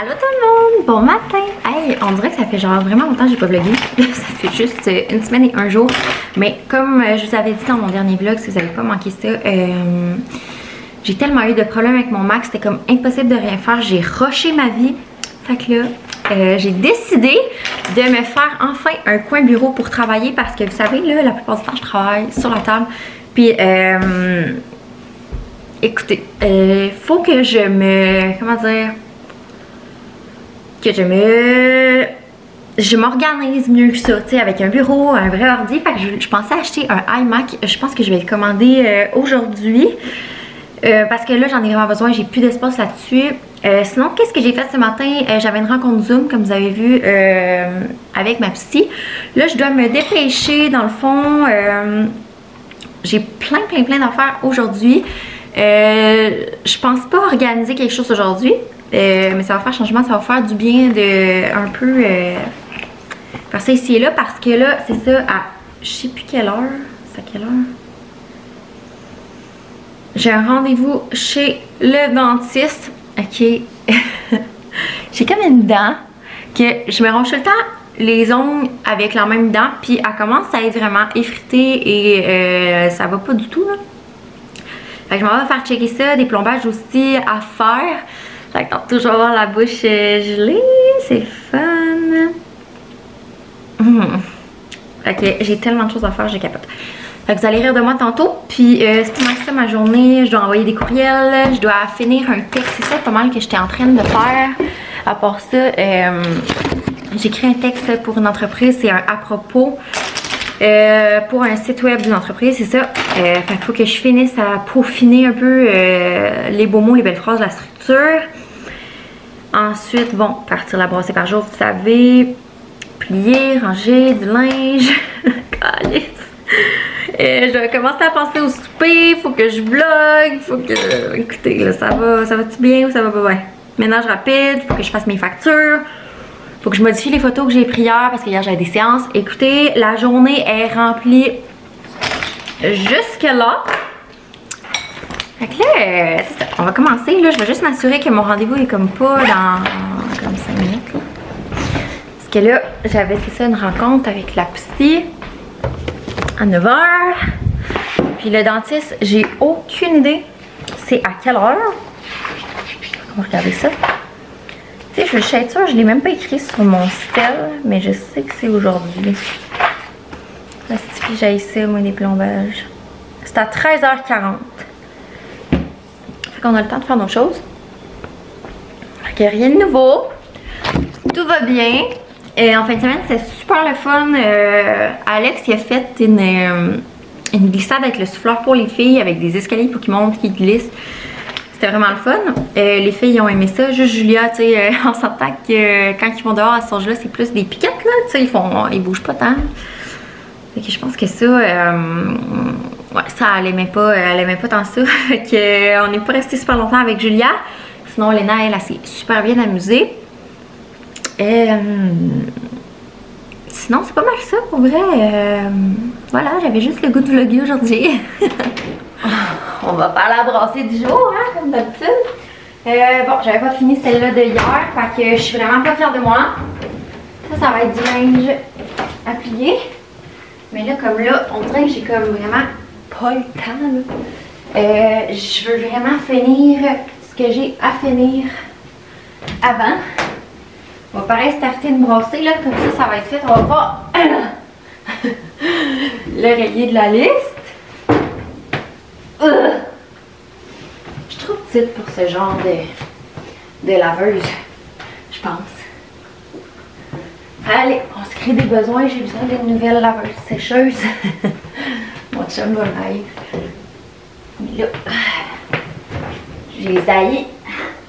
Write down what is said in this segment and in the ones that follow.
Allô tout le monde, bon matin! Hey, on dirait que ça fait genre vraiment longtemps que j'ai pas vlogué. Ça fait juste une semaine et un jour. Mais comme je vous avais dit dans mon dernier vlog, si vous avez pas manqué ça, j'ai tellement eu de problèmes avec mon Mac, c'était comme impossible de rien faire. J'ai rushé ma vie. Fait que là, j'ai décidé de me faire enfin un coin bureau pour travailler parce que vous savez, là, la plupart du temps, je travaille sur la table. Puis, écoutez, faut que je me... Comment dire? Que je m'organise mieux que ça, tu sais, avec un bureau, un vrai ordi. Fait que je pensais acheter un iMac. Je pense que je vais le commander aujourd'hui. Parce que là, j'en ai vraiment besoin. J'ai plus d'espace là-dessus. Sinon, qu'est-ce que j'ai fait ce matin? J'avais une rencontre Zoom, comme vous avez vu, avec ma psy. Là, je dois me dépêcher, dans le fond. J'ai plein d'affaires aujourd'hui. Je pense pas organiser quelque chose aujourd'hui. Mais ça va faire changement, ça va faire du bien de un peu faire ça ici et là parce que là, c'est ça à je sais plus quelle heure. C'est à quelle heure? J'ai un rendez-vous chez le dentiste. Ok. J'ai comme une dent que je me ronge tout le temps les ongles avec la même dent, puis elle commence à être vraiment effritée et ça va pas du tout là. Fait que je m'en vais faire checker ça, des plombages aussi à faire. Fait que toujours avoir la bouche gelée, c'est fun. Fait que j'ai tellement de choses à faire, je capote. Fait que vous allez rire de moi tantôt. Puis c'est pas mal ça ma journée. Je dois envoyer des courriels, je dois finir un texte. C'est ça pas mal que j'étais en train de faire. À part ça, j'écris un texte pour une entreprise, c'est un à propos. Pour un site web d'une entreprise, c'est ça. Fait qu'il faut que je finisse à peaufiner un peu les beaux mots, les belles phrases, la structure. Ensuite, bon, partir la brasser par jour, vous savez. Plier, ranger du linge. Calice. Je dois commencer à penser au souper. Faut que je vlog. Faut que... Écoutez, là, ça va-tu bien ou ça va pas bien? Ménage rapide. Faut que je fasse mes factures. Faut que je modifie les photos que j'ai prises hier parce qu'hier j'avais des séances. Écoutez, la journée est remplie jusque là. Fait que là, c'est ça. On va commencer. Là, je vais juste m'assurer que mon rendez-vous est comme pas dans comme 5 minutes. Là. Parce que là, j'avais c'est ça une rencontre avec la psy à 9h. Puis le dentiste, j'ai aucune idée c'est à quelle heure. On va regarder ça. Tu sais, je suis sûre, je l'ai même pas écrit sur mon stel, mais je sais que c'est aujourd'hui. Ça suffit, j'ai ça, moi, des plombages. C'est à 13h40. Fait qu'on a le temps de faire nos choses. Fait qu'il n'y a rien de nouveau. Tout va bien. En fin de semaine, c'est super le fun. Alex, il a fait une glissade avec le souffleur pour les filles, avec des escaliers pour qu'ils montent, qu'ils glissent. C'était vraiment le fun. Les filles ont aimé ça. Juste Julia, tu sais, on s'entend que quand ils vont dehors à cet âge-là, c'est plus des piquettes, là. Tu sais, ils bougent pas tant. Fait que je pense que ça, ouais, ça, elle aimait pas tant ça. Fait que, on n'est pas resté super longtemps avec Julia. Sinon, Léna, elle s'est super bien amusée. Sinon, c'est pas mal ça, pour vrai. Voilà, j'avais juste le goût de vlogger aujourd'hui. On va faire la brassée du jour, hein, comme d'habitude. Bon, j'avais pas fini celle-là de hier, fait que je suis vraiment pas fière de moi. Ça va être du linge à plier. Mais là, comme là, on dirait que j'ai comme vraiment pas le temps, là. Je veux vraiment finir ce que j'ai à finir avant. On va pareil starter une brassée, là, comme ça va être fait. On va pas le rayer de la liste. Je suis trop petite pour ce genre de laveuse, je pense. Allez, on se crée des besoins. J'ai besoin d'une nouvelle laveuse sécheuse. Mon chum va live. Mais là, je les haïs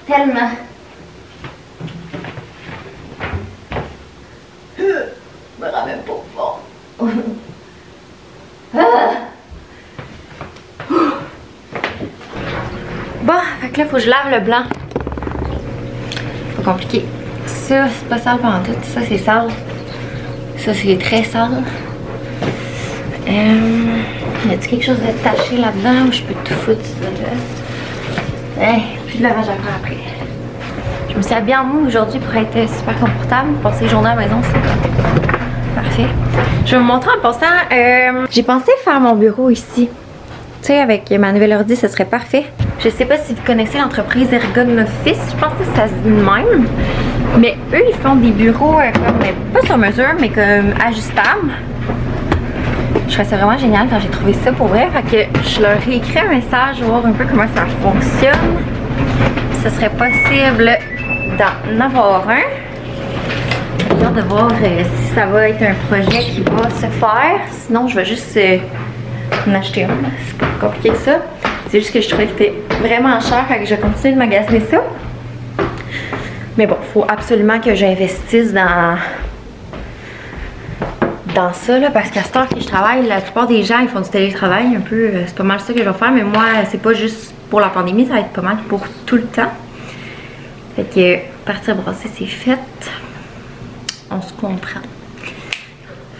tellement. Je me rends même pas au fond. Bon, fait que là, faut que je lave le blanc. Pas compliqué. Ça, c'est pas sale pendant tout. Ça, c'est sale. Ça, c'est très sale. Y a-t-il quelque chose de taché là-dedans ou je peux tout foutre ça là? Hey, plus de lavage à faire après. Je me suis habillée en mou aujourd'hui pour être super confortable. Passer les journées à la maison, c'est parfait. Je vais vous montrer en passant. J'ai pensé faire mon bureau ici. Tu sais, avec ma nouvelle ordi, ce serait parfait. Je sais pas si vous connaissez l'entreprise Ergon Office. Je pense que ça se dit de même. Mais eux, ils font des bureaux comme, pas sur mesure, mais comme ajustables. Je trouvais ça vraiment génial quand j'ai trouvé ça pour vrai. Fait que je leur ai écrit un message, voir un peu comment ça fonctionne. Ce serait possible d'en avoir un. J'ai hâte de voir si ça va être un projet qui va se faire. Sinon, je vais juste en acheter un. C'est pas plus compliqué que ça. C'est juste que je trouvais que c'était vraiment cher. Fait que je vais continuer de magasiner ça. Mais bon, il faut absolument que j'investisse dans ça, là, parce qu'à ce temps que je travaille, la plupart des gens, ils font du télétravail un peu. C'est pas mal ça que je vais faire. Mais moi, c'est pas juste pour la pandémie, ça va être pas mal pour tout le temps. Fait que partir brasser, c'est fait. On se comprend.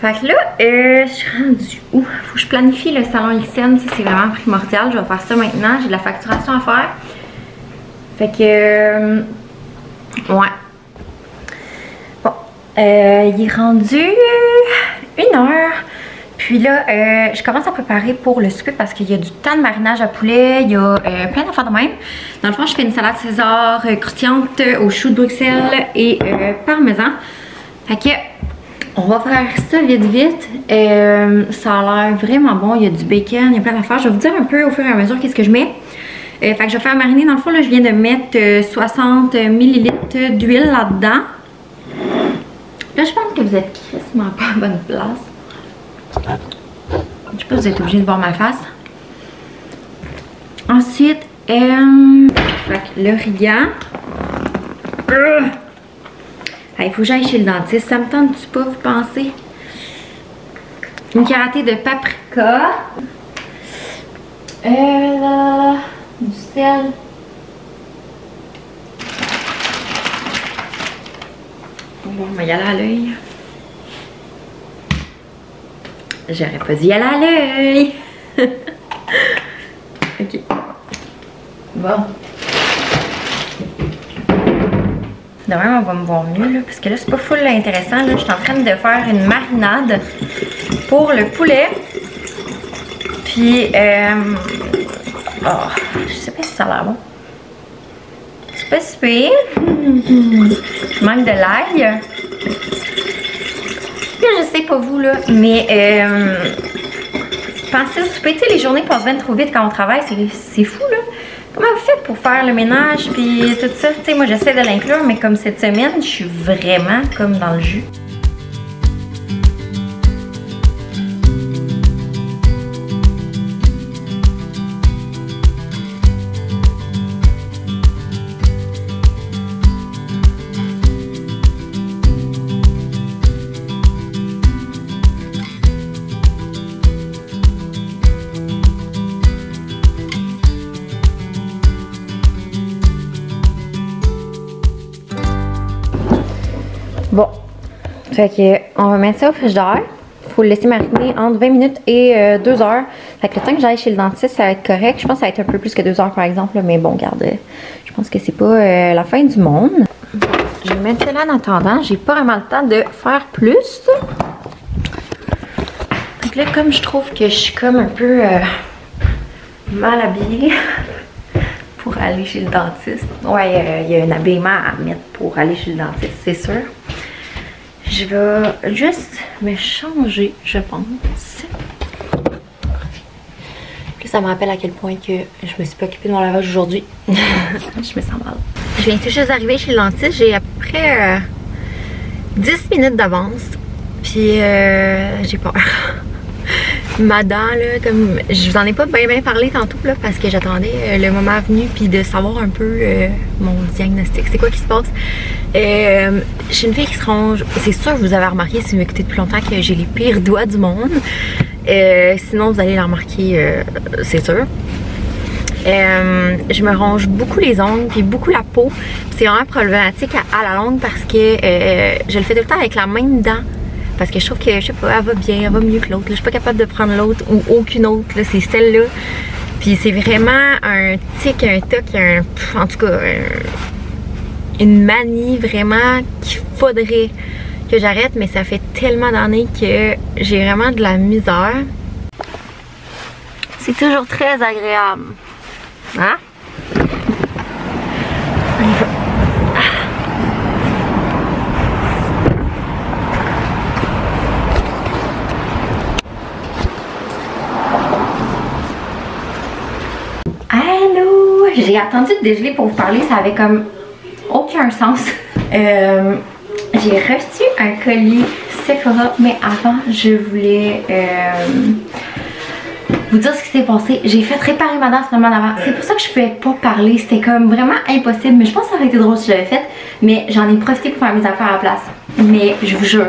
Fait que là, je suis rendue où? Faut que je planifie le salon XN, c'est vraiment primordial. Je vais faire ça maintenant. J'ai de la facturation à faire. Fait que... ouais. Bon. Il est rendu 1h. Puis là, je commence à préparer pour le souper parce qu'il y a du temps de marinage à poulet. Il y a plein d'affaires de même. Dans le fond, je fais une salade César croustillante aux choux de Bruxelles et parmesan. Fait que... on va faire ça vite vite. Ça a l'air vraiment bon. Il y a du bacon, il y a plein d'affaires. Je vais vous dire un peu au fur et à mesure qu'est-ce que je mets. Fait que je vais faire mariner. Dans le fond, là, je viens de mettre 60 ml d'huile là-dedans. Là, je pense que vous êtes quasiment pas à bonne place. Je sais pas si vous êtes obligé de voir ma face. Ensuite, fait que l'origan. Il faut que j'aille chez le dentiste. Ça me tente-tu pas, vous pensez? Une cuillerée de paprika. Du sel. Bon, on va y aller à l'œil. J'aurais pas dû y aller à l'œil. Ok. Bon. Demain, on va me voir mieux, là, parce que là, c'est pas full intéressant. Là. Je suis en train de faire une marinade pour le poulet. Puis, oh, je sais pas si ça a l'air bon. C'est pas si pire. Je manque de l'ail. Là, je sais pas vous, là, mais pensez au souper. Tu sais, les journées passent bien trop vite quand on travaille. C'est fou, là. Comment vous faites pour faire le ménage puis tout ça? Tu sais, moi j'essaie de l'inclure, mais comme cette semaine, je suis vraiment comme dans le jus. Bon, fait que on va mettre ça au frigidaire. Il faut le laisser mariner entre 20 minutes et 2 heures. Fait que le temps que j'aille chez le dentiste, ça va être correct. Je pense que ça va être un peu plus que 2 heures par exemple. Mais bon, regarde, je pense que c'est pas la fin du monde. Bon, je vais mettre ça là en attendant. J'ai pas vraiment le temps de faire plus. Donc là, comme je trouve que je suis comme un peu mal habillée pour aller chez le dentiste. Ouais, il y a un habillement à mettre pour aller chez le dentiste, c'est sûr. Je vais juste me changer, je pense. Puis ça me rappelle à quel point que je me suis pas occupée de mon lavage aujourd'hui. Je me sens mal. Je viens tout juste d'arriver chez le dentiste. J'ai à peu près 10 minutes d'avance. Puis j'ai peur. Ma dent, là, comme je vous en ai pas bien parlé tantôt, là, parce que j'attendais le moment venu puis de savoir un peu mon diagnostic. C'est quoi qui se passe? J'ai une fille qui se ronge. C'est sûr que vous avez remarqué, si vous m'écoutez depuis longtemps, que j'ai les pires doigts du monde. Sinon, vous allez la remarquer, c'est sûr. Je me ronge beaucoup les ongles puis beaucoup la peau. C'est vraiment problématique à la longue parce que je le fais tout le temps avec la même dent. Parce que je trouve que, je sais pas, elle va bien, elle va mieux que l'autre. Je suis pas capable de prendre l'autre ou aucune autre. C'est celle-là. Puis c'est vraiment un tic, un toc, en tout cas, une manie vraiment qu'il faudrait que j'arrête, mais ça fait tellement d'années que j'ai vraiment de la misère. C'est toujours très agréable. Hein? Allô? J'ai attendu de dégeler pour vous parler, ça avait comme aucun sens. J'ai reçu un colis Sephora, mais avant, je voulais vous dire ce qui s'est passé. J'ai fait réparer ma dent finalement avant. C'est pour ça que je pouvais pas parler. C'était comme vraiment impossible. Mais je pense que ça aurait été drôle si je l'avais fait. Mais j'en ai profité pour faire mes affaires à la place. Mais je vous jure.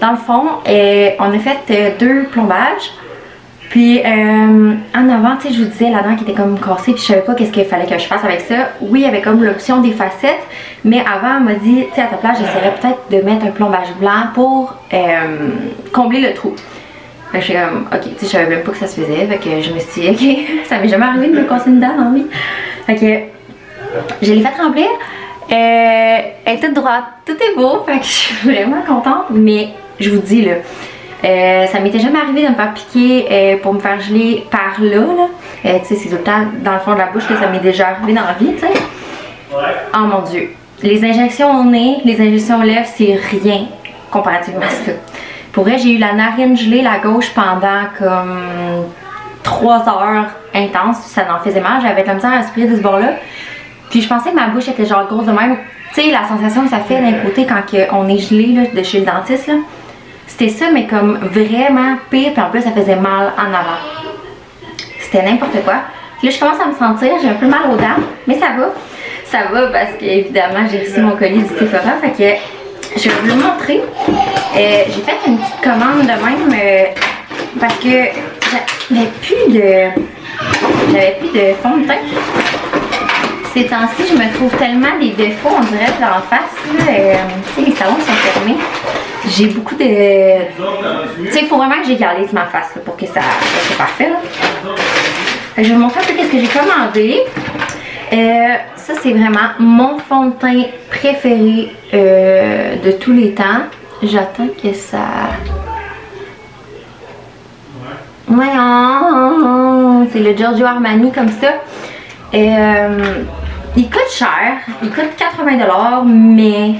Dans le fond, on a fait 2 plombages. Puis en avant, tu sais, je vous disais la dent qui était comme cassée. Puis je savais pas qu'est-ce qu'il fallait que je fasse avec ça. Oui, il y avait comme l'option des facettes. Mais avant, elle m'a dit, tu sais, à ta place, j'essaierais peut-être de mettre un plombage blanc pour combler le trou. Fait que j'étais comme, ok, tu sais, je savais même pas que ça se faisait. Fait que je me suis dit, ok, ça m'est jamais arrivé de me casser une dent dans la vie. Fait que je l'ai fait remplir. Elle est toute droite, tout est beau. Fait que je suis vraiment contente. Mais je vous dis, là, ça m'était jamais arrivé de me faire piquer pour me faire geler par là. Tu sais, c'est tout le temps dans le fond de la bouche que ça m'est déjà arrivé dans la vie, tu sais. Oh mon Dieu. Les injections au nez, les injections aux lèvres, c'est rien comparativement à ça. Pour vrai, j'ai eu la narine gelée, la gauche, pendant comme 3 heures intenses. Ça en faisait mal. J'avais de la misère à respirer de ce bord-là. Puis je pensais que ma bouche était genre grosse de même. Tu sais, la sensation que ça fait d'un côté quand on est gelé là, de chez le dentiste, là. C'était ça, mais comme vraiment pire. Puis en plus, ça faisait mal en avant. C'était n'importe quoi. Puis là, je commence à me sentir, j'ai un peu mal aux dents. Mais ça va. Ça va parce qu'évidemment, j'ai reçu mon colis du Sephora. Fait que je vais vous le montrer. J'ai fait une petite commande de même parce que j'avais plus de fond de teint. Ces temps-ci, je me trouve tellement des défauts, on dirait, dans la face. Tu sais, les salons sont fermés. J'ai beaucoup de... Tu sais, il faut vraiment que j'égalise ma face là, pour que ça soit parfait. Là. Je vais vous montrer un peu ce que j'ai commandé. Ça, c'est vraiment mon fond de teint préféré de tous les temps. J'attends que ça... Ouais, c'est le Giorgio Armani comme ça. Il coûte cher. Il coûte 80 $, mais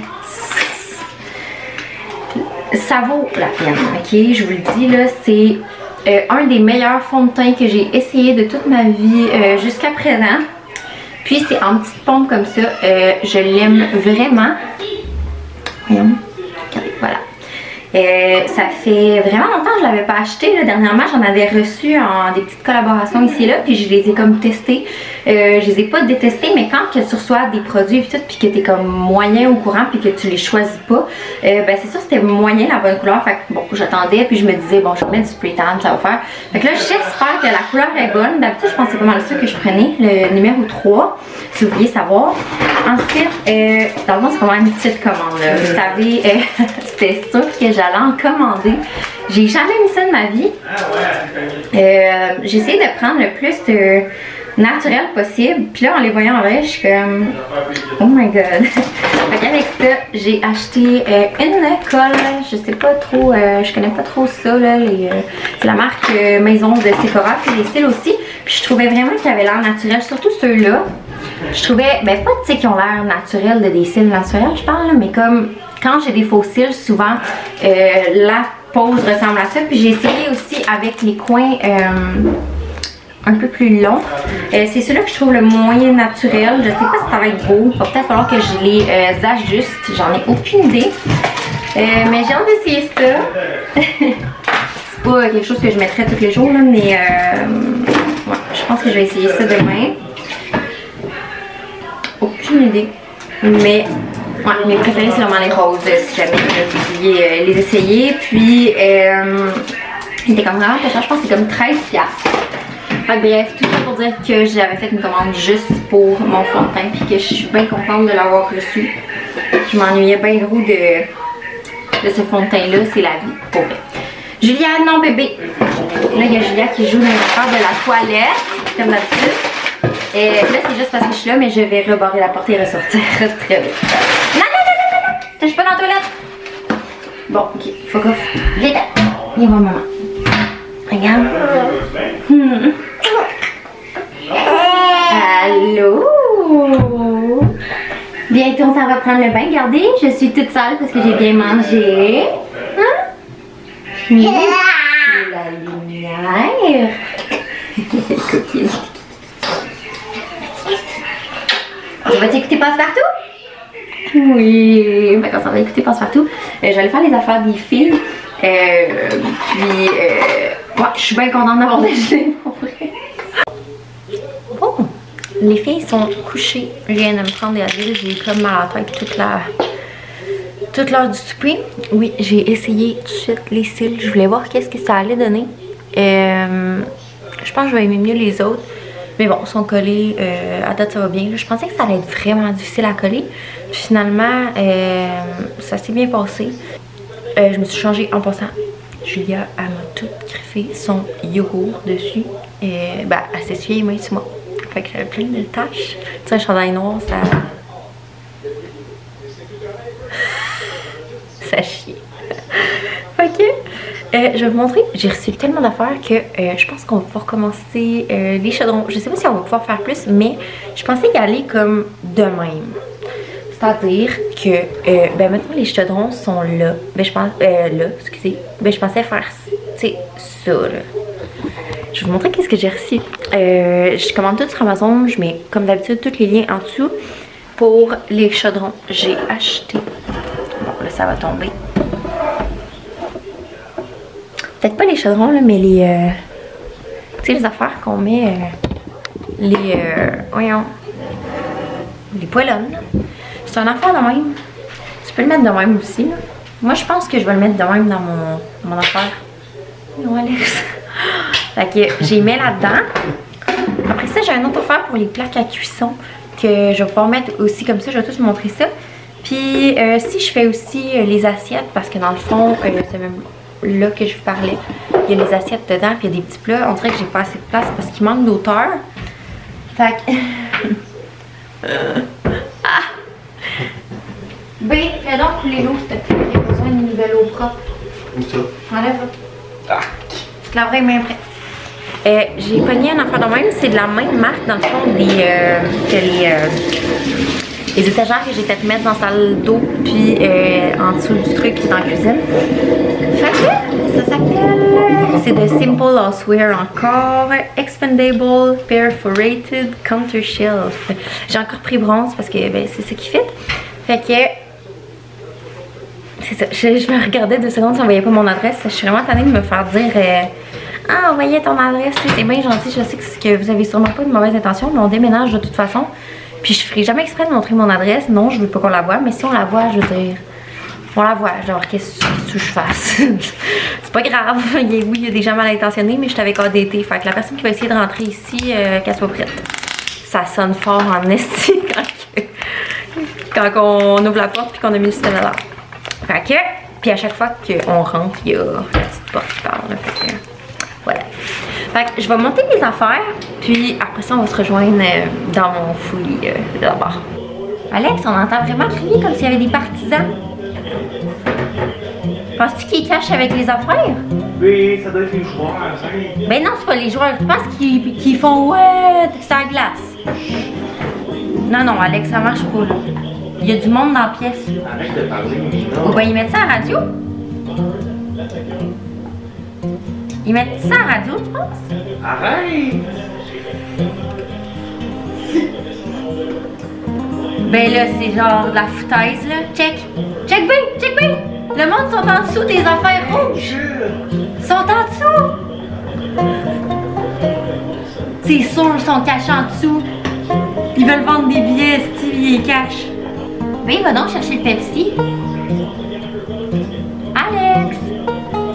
ça vaut la peine. Ok, je vous le dis là, c'est un des meilleurs fonds de teint que j'ai essayé de toute ma vie jusqu'à présent. Puis c'est en petite pompe comme ça. Je l'aime vraiment. Voyons. Regardez, voilà. Ça fait vraiment longtemps que je l'avais pas acheté. Là. Dernièrement, j'en avais reçu en des petites collaborations ici et là. Puis je les ai comme testés. Je les ai pas détestés, mais quand que tu reçois des produits et tout, puis que t'es comme moyen au courant, puis que tu les choisis pas, ben c'est ça, c'était moyen la bonne couleur. Fait que bon, j'attendais, puis je me disais, bon, je vais mettre du spray tan, ça va faire. Fait que là, j'espère que la couleur est bonne. D'habitude, je pense que c'est pas mal ça que je prenais, le numéro 3, si vous vouliez savoir. Ensuite, dans le fond, c'est vraiment une petite commande. Là. Vous savez, c'était sûr que j'allais en commander. J'ai jamais mis ça de ma vie. J'ai essayé de prendre le plus naturel possible. Puis là, en les voyant en vrai, je suis comme oh my god. Fait qu'avec ça, j'ai acheté une colle. Je sais pas trop, je connais pas trop ça là. C'est la marque Maison de Sephora, puis les cils aussi. Puis je trouvais vraiment qu'ils avaient l'air naturel, surtout ceux-là. Je trouvais, ben pas tu sais qui ont l'air naturels, de des cils naturels je parle, là, mais comme quand j'ai des faux cils, souvent la pose ressemble à ça. Puis j'ai essayé aussi avec les coins un peu plus longs. C'est celui-là que je trouve le moins naturel. Je sais pas si ça va être beau. Il va peut-être falloir que je les ajuste. J'en ai aucune idée. Mais j'ai hâte d'essayer ça. C'est pas quelque chose que je mettrais tous les jours, là, mais ouais, je pense que je vais essayer ça demain. Aucune idée. Mais ouais, mes préférés c'est vraiment les roses, si jamais vous vouliez les essayer. Puis il était comme vraiment pas cher, je pense que c'est comme 13$. Enfin, bref, tout ça pour dire que j'avais fait une commande juste pour mon fond de teint, puis que je suis bien contente de l'avoir reçu. Je m'ennuyais bien gros de ce fond de teint là, c'est la vie pour vrai. Julia, non bébé. Là il y a Julia qui joue dans l'affaire de la toilette, comme d'habitude. Là, c'est juste parce que je suis là, mais je vais rebarrer la porte et ressortir très vite. Non, non, non, non, non! Je suis pas dans la toilette! Bon, ok, fuck off. Viens, viens voir maman. Regarde. Allô? Bientôt, on s'en va prendre le bain. Regardez, je suis toute seule parce que j'ai bien mangé. Hein? La lumière. Coquine. On va t'écouter Passe-Partout? Oui, quand on va écouter Passe-Partout, j'allais faire les affaires des filles. Ouais, je suis bien contente d'avoir déjeuné pour vrai. Oh, les filles sont couchées. Je viens de me prendre des avis. J'ai eu comme mal à la tête toute l'heure du souper. Oui, j'ai essayé tout de suite les cils. Je voulais voir qu'est-ce que ça allait donner. Je pense que je vais aimer mieux les autres. Mais bon, ils sont collés. À date, ça va bien. Je pensais que ça allait être vraiment difficile à coller. Puis finalement, ça s'est bien passé. Je me suis changée en passant. Julia, elle m'a tout griffé son yogourt dessus. Ben, elle s'est essuyée les mains sur moi. Fait que j'avais plein de taches. Tu sais, un chandail noir, ça chie. Fait que, je vais vous montrer. J'ai reçu tellement d'affaires que je pense qu'on va pouvoir commencer les chaudrons. Je sais pas si on va pouvoir faire plus, mais je pensais y aller comme de même. C'est-à-dire que, ben maintenant les chaudrons sont là. Ben je pense, là, excusez. Ben je pensais faire, tu sais, ça là. Je vais vous montrer qu'est-ce que j'ai reçu. Je commande tout sur Amazon. Je mets comme d'habitude tous les liens en dessous. Pour les chaudrons, j'ai acheté. Bon là ça va tomber. Peut-être pas les chaudrons là, mais les, tu sais les affaires qu'on met, voyons, les poêlonnes. C'est un affaire de même. Tu peux le mettre de même aussi. Là. Moi, je pense que je vais le mettre de même dans mon affaire. Non, Alex. Fait que j'ai mis là-dedans. Après ça, j'ai une autre affaire pour les plaques à cuisson que je vais pouvoir mettre aussi comme ça. Je vais tout vous montrer ça. Puis, si je fais aussi les assiettes, parce que dans le fond, c'est même là que je vous parlais. Il y a les assiettes dedans, puis il y a des petits plats. On dirait que j'ai pas assez de place parce qu'il manque d'auteur. Fait que... B, fais donc couler l'eau, s'il te plaît. J'ai besoin d'une nouvelle eau propre. Où ça? Enlève. Ah. Tu te laverais les mains après. J'ai pogné un affaire de même. C'est de la même marque, dans le fond, que les étagères que j'ai fait mettre dans la salle d'eau, puis en dessous du truc qui est dans la cuisine. Fait que ça s'appelle... C'est de Simple Houseware encore. Expandable, Perforated, Counter Shelf. J'ai encore pris bronze parce que ben, c'est ça qui fait. Fait que... C'est ça. Je me regardais 2 secondes si on voyait pas mon adresse. Je suis vraiment tannée de me faire dire... Ah, envoyez ton adresse. C'est bien gentil. Je sais que vous avez sûrement pas de mauvaises intentions, mais on déménage de toute façon. Puis je ferai jamais exprès de montrer mon adresse. Non, je veux pas qu'on la voie. Mais si on la voit, je veux dire... On la voit. Genre, qu'est-ce que je fasse? C'est pas grave. Oui, il y a des gens mal intentionnés, mais je suis avec ADT. Fait que la personne qui va essayer de rentrer ici, qu'elle soit prête. Ça sonne fort en esti quand on ouvre la porte puis qu'on a mis le système là. Fait que, puis à chaque fois qu'on rentre, il y a la petite porte qui parle. Fait que, voilà. Fait que je vais monter mes affaires, puis après ça, on va se rejoindre dans mon fouillis là-bas. Alex, on entend vraiment crier comme s'il y avait des partisans. Penses-tu qu'ils cachent avec les affaires? Oui, ça doit être les joueurs. Ben non, c'est pas les joueurs. Je pense qu'ils font ouais, ça glace. Non, non, Alex, ça marche pas là. Il y a du monde dans la pièce. Arrête de parler, Mina. Ou ben ils mettent ça à la radio? Ils mettent ça à la radio, tu penses? Arrête! Ben là, c'est genre de la foutaise là. Check! Check bien! Check bien! Le monde sont en dessous des affaires rouges! Ils sont en dessous! C'est sûr, ils sont cachés en dessous. Ils veulent vendre des billets, Steve, ils les cachent. Ben, va donc chercher le Pepsi. Alex!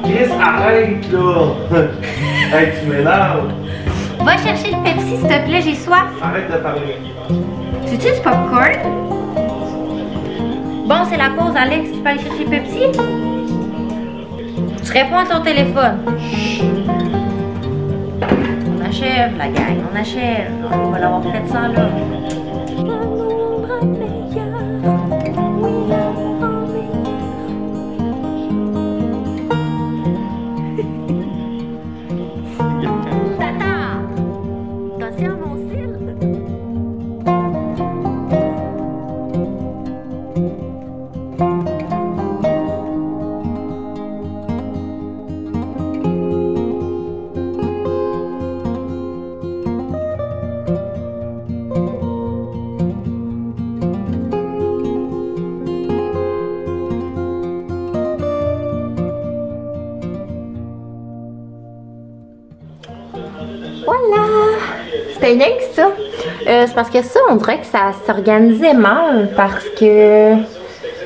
Chris, arrête là! Hey, tu m'énerves! Va chercher le Pepsi, s'il te plaît, j'ai soif. Arrête de parler. C'est-tu du popcorn? Bon, c'est la pause, Alex. Tu peux aller chercher le Pepsi? Tu réponds à ton téléphone. achève, la gang, on achève. On va l'avoir fait ça là. Voilà! C'était rien que ça. C'est parce que ça, on dirait que ça s'organisait mal parce que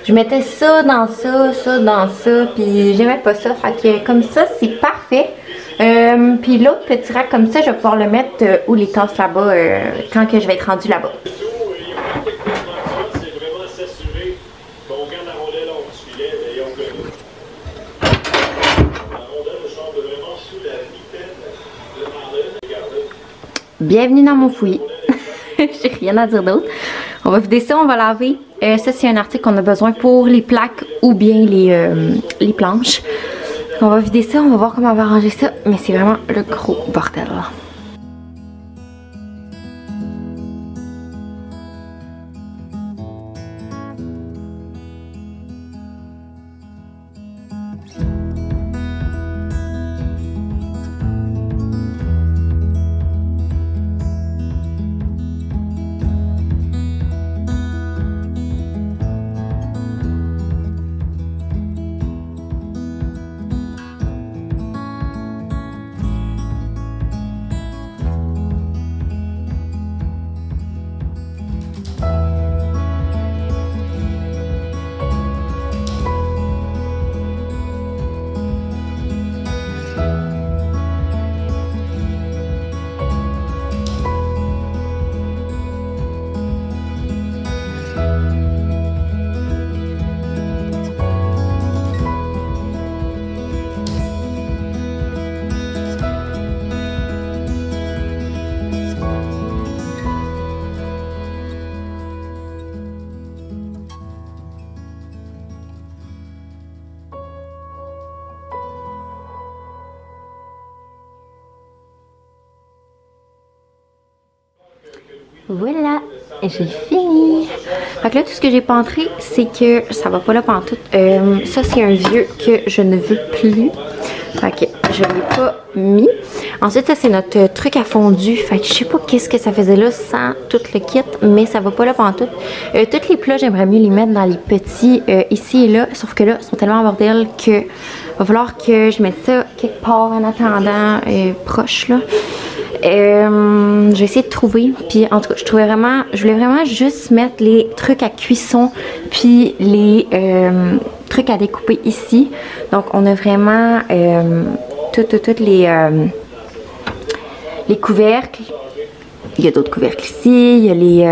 je mettais ça dans ça, ça dans ça, puis j'aimais pas ça. Fait que comme ça, c'est parfait. Puis l'autre petit rack comme ça, je vais pouvoir le mettre où les tasses là-bas quand que je vais être rendue là-bas. Bienvenue dans mon fouillis. J'ai rien à dire d'autre. On va vider ça, on va laver. Ça, c'est un article qu'on a besoin pour les plaques ou bien les planches. On va vider ça, on va voir comment on va ranger ça. Mais c'est vraiment le gros bordel. Voilà, j'ai fini. Fait que là, tout ce que j'ai pentré, c'est que ça va pas là pantoute. Ça, c'est un vieux que je ne veux plus. Fait que je l'ai pas mis. Ensuite, ça, c'est notre truc à fondu. Fait que je sais pas qu'est-ce que ça faisait là sans tout le kit, mais ça va pas là pantoute. Tous les plats, j'aimerais mieux les mettre dans les petits ici et là. Sauf que là, ils sont tellement en bordel que va falloir que je mette ça quelque part en attendant, proche là. J'ai essayé de trouver, puis en tout cas, je voulais vraiment juste mettre les trucs à cuisson, puis les trucs à découper ici. Donc, on a vraiment toutes les couvercles. Il y a d'autres couvercles ici, il y a les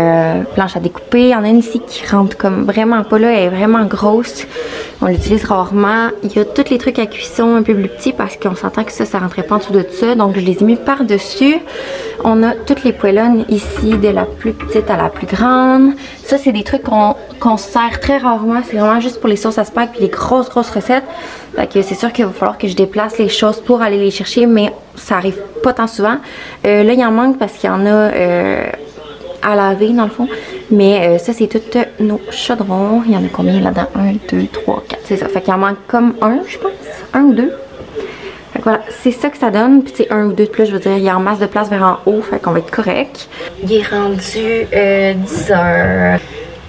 planches à découper. Il y en a une ici qui rentre comme vraiment pas là, elle est vraiment grosse. On l'utilise rarement. Il y a tous les trucs à cuisson un peu plus petits parce qu'on s'entend que ça rentrait pas en dessous de ça. Donc je les ai mis par-dessus. On a toutes les poêlonnes ici, de la plus petite à la plus grande. Ça, c'est des trucs qu'on sert très rarement. C'est vraiment juste pour les sauces à spag puis les grosses recettes. Fait que c'est sûr qu'il va falloir que je déplace les choses pour aller les chercher, mais ça arrive pas tant souvent. Là, il en manque parce qu'il y en a à laver dans le fond. Mais ça, c'est tous nos chaudrons. Il y en a combien là-dedans? 1, 2, 3, 4. C'est ça. Fait qu'il en manque comme un, je pense. Un ou deux. Fait que voilà, c'est ça que ça donne. Puis c'est un ou deux de plus, je veux dire, il y a en masse de place vers en haut. Fait qu'on va être correct. Il est rendu 10 h.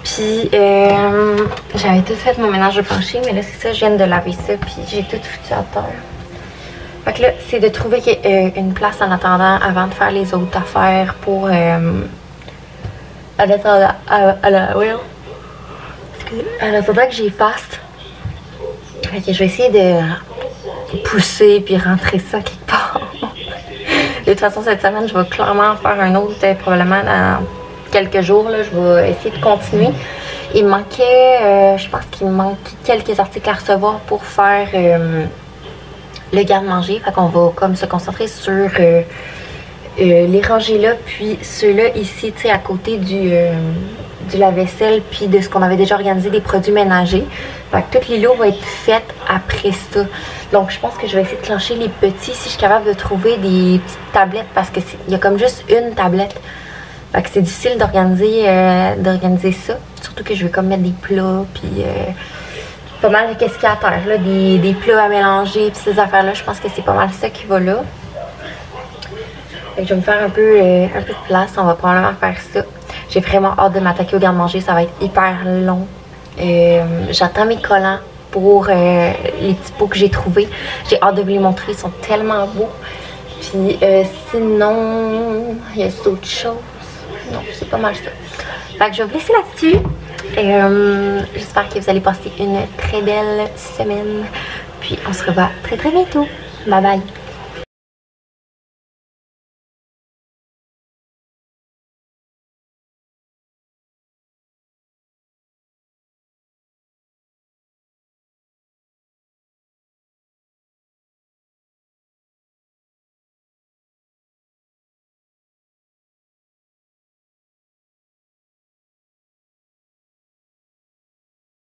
Puis j'avais tout fait mon ménage de plancher. Mais là, c'est ça, je viens de laver ça. Puis j'ai tout foutu à terre. Fait que là, c'est de trouver une place en attendant avant de faire les autres affaires pour... en attendant que j'y fasse. Fait que je vais essayer de pousser puis rentrer ça quelque part. De toute façon, cette semaine, je vais clairement faire un autre, probablement dans quelques jours. Là, je vais essayer de continuer. Il me manquait, je pense qu'il me manque quelques articles à recevoir pour faire le garde-manger. Fait qu'on va comme se concentrer sur les ranger là, puis ceux-là ici, tu sais, à côté du lave-vaisselle, puis de ce qu'on avait déjà organisé, des produits ménagers. Fait que toutes les lots vont être faites après ça. Donc je pense que je vais essayer de clencher les petits si je suis capable de trouver des petites tablettes, parce que il y a comme juste une tablette. Fait que c'est difficile d'organiser ça. Surtout que je vais comme mettre des plats, puis pas mal de qu'est-ce qu'il y a à terre, là, des plats à mélanger, puis ces affaires-là. Je pense que c'est pas mal ça qui va là. Fait que je vais me faire un peu de place. On va probablement faire ça. J'ai vraiment hâte de m'attaquer au garde-manger. Ça va être hyper long. J'attends mes collants pour les petits pots que j'ai trouvés. J'ai hâte de vous les montrer. Ils sont tellement beaux. Puis sinon, il y a d'autres choses. Non, c'est pas mal ça. Fait que je vais vous laisser là-dessus. J'espère que vous allez passer une très belle semaine. Puis on se revoit très très bientôt. Bye bye.